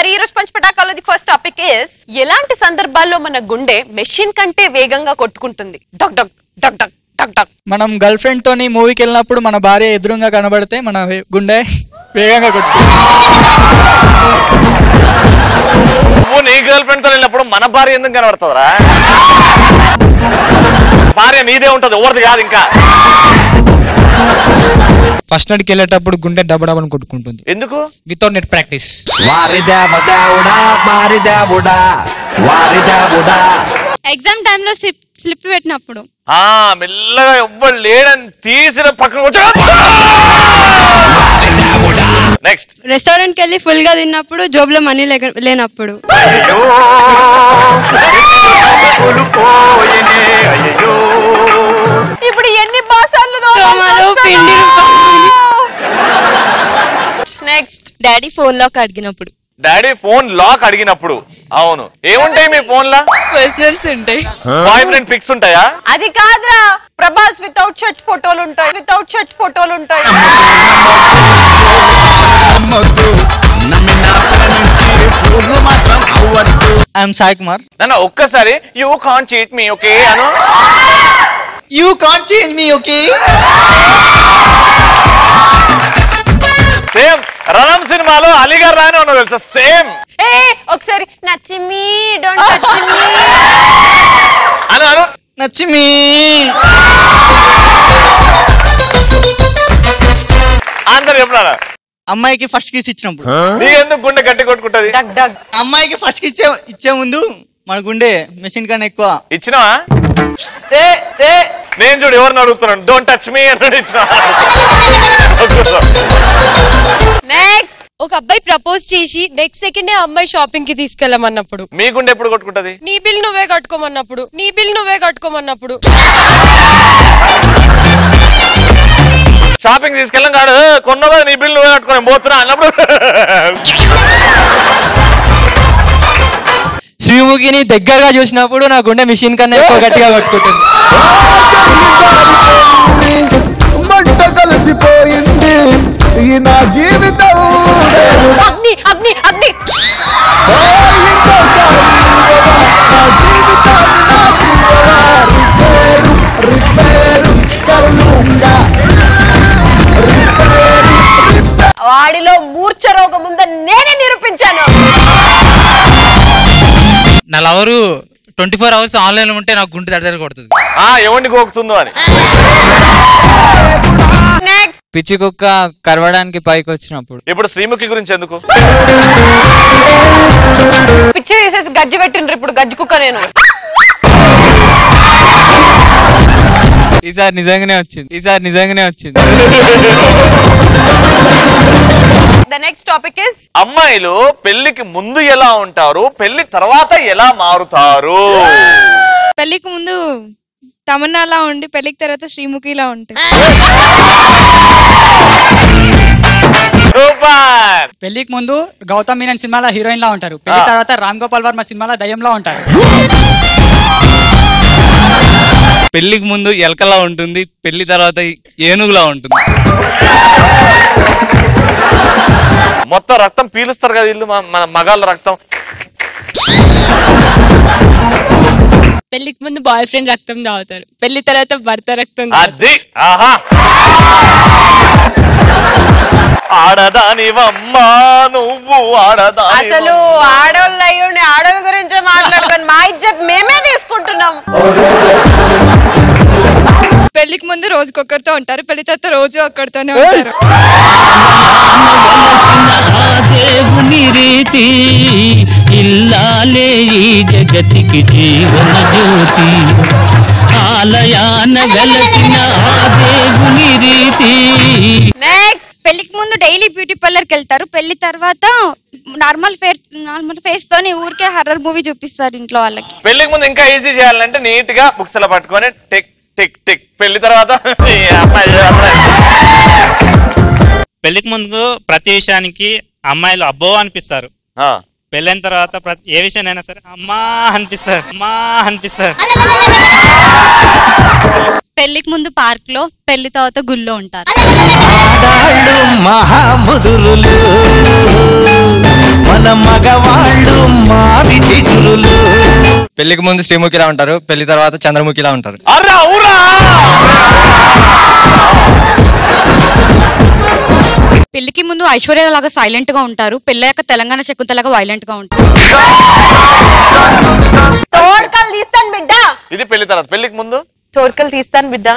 మరి ఈ రోజు పంచ్ పటాకాలో ది ఫస్ట్ టాపిక్ ఇస్ ఎలాంటి సందర్భాల్లో మన గుండె మెషిన్ కంటే వేగంగా కొట్టుకుంటుంది? డక్ డక్ డక్ డక్ డక్ డక్. మనం గర్ల్ ఫ్రెండ్ తోని మూవీకి వెళ్ళినప్పుడు మన భార్య ఎదురుగా కనబడితే మన గుండె వేగంగా కొట్టుకుంటుంది. నువ్వు నీ గర్ల్ ఫ్రెండ్ తో వెళ్ళినప్పుడు మన భార్య ఎందుకు కనబడుతుందిరా? భార్య నీదే ఉంటది, ఎవరిది కాదు. ఇంకా ఫస్ట్ నైట్కి వెళ్ళేటప్పుడు గుండె డబ్బడబని కొట్టుకుంటుంది. ఎందుకు? Without net practice. ఎగ్జామ్ టైంలో స్లిప్ పెట్టినప్పుడు మెల్లగా ఎవ్వరు లేడని తీసిన పక్కన నెక్స్ట్. రెస్టారెంట్ కి వెళ్ళి ఫుల్ గా తిన్నప్పుడు జోబులో మనీ లేనప్పుడు. ఇప్పుడు ఎన్ని భాషలు నెక్స్ట్. డాడీ ఫోన్ లాక్ అడిగినప్పుడు. డాడీ ఫోన్ లాక్ అడిగినప్పుడు. అవును, ఏముంటాయి మీ ఫోన్ లా? పర్సనల్స్ ఉంటాయి. బాయ్ ఫ్రెండ్ పిక్స్ ఉంటాయా? అది కాదురా, ప్రభాస్ వితౌట్ షర్ట్ ఫోటోలు ఉంటాయి, వితౌట్ షర్ట్ ఫోటోలు ఉంటాయి. ఐఎమ్ సాయి కుమార్. నన్ను ఒక్కసారి you can't cheat me okay అను. You can't change me okay. Same Ranam సినిమాలో అలీగారు రానే ఉన్నావు తెలుసా? సేమ్. ఒకసారి నచ్చి మీ డోంట్ టచ్ మీ అను అను. నచ్చి మీ. అందరు చెప్పినారా? అమ్మాయికి ఫస్ట్ కిస్ ఇచ్చినప్పుడు. నీ ఎందుకు గుండె గట్టి కొట్టుకుంటది? డగ్ డగ్. అమ్మాయికి ఫస్ట్ ఇచ్చే ముందు మన గుండె మెషిన్ కన్నా ఎక్కువ. ఇచ్చినావా? నేను చూడు ఎవరిని అడుగుతున్నాను. డోంట్ టచ్ మీ అని ఇచ్చినా. నెక్స్ట్. ఒక అబ్బాయి ప్రపోజ్ చేసి నెక్స్ట్ సెకండ్ అమ్మాయి షాపింగ్ కి తీసుకెళ్ళమన్నప్పుడు. మీ గుండె ఎప్పుడు కొట్టుకుంటది? నీ బిల్ నువ్వే కట్టుకోమన్నప్పుడు. నీ బిల్ నువ్వే కట్టుకోమన్నప్పుడు. షాపింగ్ తీసుకెళ్ళం కాదు, కొన్నా నీ బిల్ నువ్వే కట్టుకుని పోతున్నా అన్నప్పుడు. శ్రీముఖిని దగ్గరగా చూసినప్పుడు నా గుండె మిషన్ కన్నా ఎక్కువ గట్టిగా కొట్టుకుంటుంది. కలిసిపోయింది ఈ నా జీవితం. అగ్ని అగ్ని అగ్ని. వాడిలో మూర్ఛ రోగం ఉందని నేనే నిరూపించాను. నా లవరు 24 hours ఆన్లైన్ లో ఉంటే నాకు గుండె దడ కొడుతుంది. ఎవరిని గోకుతుందో అని. పిచ్చి కుక్క కరవడానికి పైకి వచ్చినప్పుడు. ఇప్పుడు శ్రీముఖి గురించి ఎందుకు? పిచ్చి తీసేసి గజ్జి పెట్టిండ్రు ఇప్పుడు గజ్జి కుక్క నేను. ఈసారి నిజంగానే వచ్చింది. The next topic is అమ్మాయిలు పెళ్లికి ముందు ఎలా ఉంటారు, పెళ్లి తర్వాత ఎలా మారుతారు? పెళ్లికి ముందు తమన్నాలా ఉండి పెళ్లికి తర్వాత శ్రీముఖిలా ఉంటుంది. సూపర్. పెళ్లికి ముందు గౌతమ్ మీనన్ సినిమాలో హీరోయిన్ లా ఉంటారు, పెళ్లి తర్వాత రామ్ గోపాల్ వర్మ సినిమాలో దయ్యంలా ఉంటారు. పెళ్లికి ముందు ఎలకలా ఉంటుంది, పెళ్లి తర్వాత ఏనుగులా ఉంటుంది. మొత్తం రక్తం పీలుస్తారు కదా వీళ్ళు, మన మగాళ్ళ రక్తం. పెళ్లికి ముందు బాయ్ ఫ్రెండ్ రక్తం తాగుతారు, పెళ్లి తర్వాత భర్త రక్తం. అది ఆహా. ఆడదానివమ్మా నువ్వు, ఆడదాని. అసలు ఆడోళ్ళు అయ్యుండి ఆడోళ్ళ గురించే మాట్లాడుకొని మా ఇజ్జత్ మేమే తీసుకుంటున్నాం. పెళ్లికి ముందు రోజుకొకరితో ఉంటారు, పెళ్లి తర్వాత రోజు ఒక్కరితోనే ఉంటారు. దేవుని రీతి ఇల్లాలే ఈ జగతికి జీవన జ్యోతి, ఆలయాన వెలసిన దేవుని రీతి. పెళ్లికి ముందు డైలీ బ్యూటీ పార్లర్ కి వెళ్తారు, పెళ్లి తర్వాత నార్మల్ ఫేస్ తోని ఊరికే హర్రర్ మూవీ చూపిస్తారు ఇంట్లో వాళ్ళకి. పెళ్లికి ముందు ఇంకా ఈజీ చేయాలంటే నీట్ గా బుక్స్ లో పట్టుకొని టిక్ టిక్ టిక్. పెళ్లి తర్వాత పెళ్లికి ముందు ప్రతి విషయానికి అమ్మాయిలు అబ్బో అనిపిస్తారు, పెళ్ళైన తర్వాత ఏ విషయానైనా సరే అమ్మా అనిపిస్తారు. పెళ్లికి ముందు పార్క్ లో, పెళ్లి తర్వాత గుళ్ళో ఉంటారు. మహాముదురులు మన మగవాళ్ళు మావి చిగురులు. పెళ్లికి ముందు శ్రీముఖిలా ఉంటారు, పెళ్లి తర్వాత చంద్రముఖిలా ఉంటారు. అర్రా ఊరా పెళ్లికి ముందు ఐశ్వర్య లాగా సైలెంట్ గా ఉంటారు, పెళ్ళాక తెలంగాణ శకుంతలాగా వైలెంట్ గా ఉంటారు. తోడ్కలు తీస్తాను బిడ్డ. ఇది పెళ్లి తర్వాత. పెళ్లికి ముందు తోడ్కలు తీస్తాను బిడ్డ.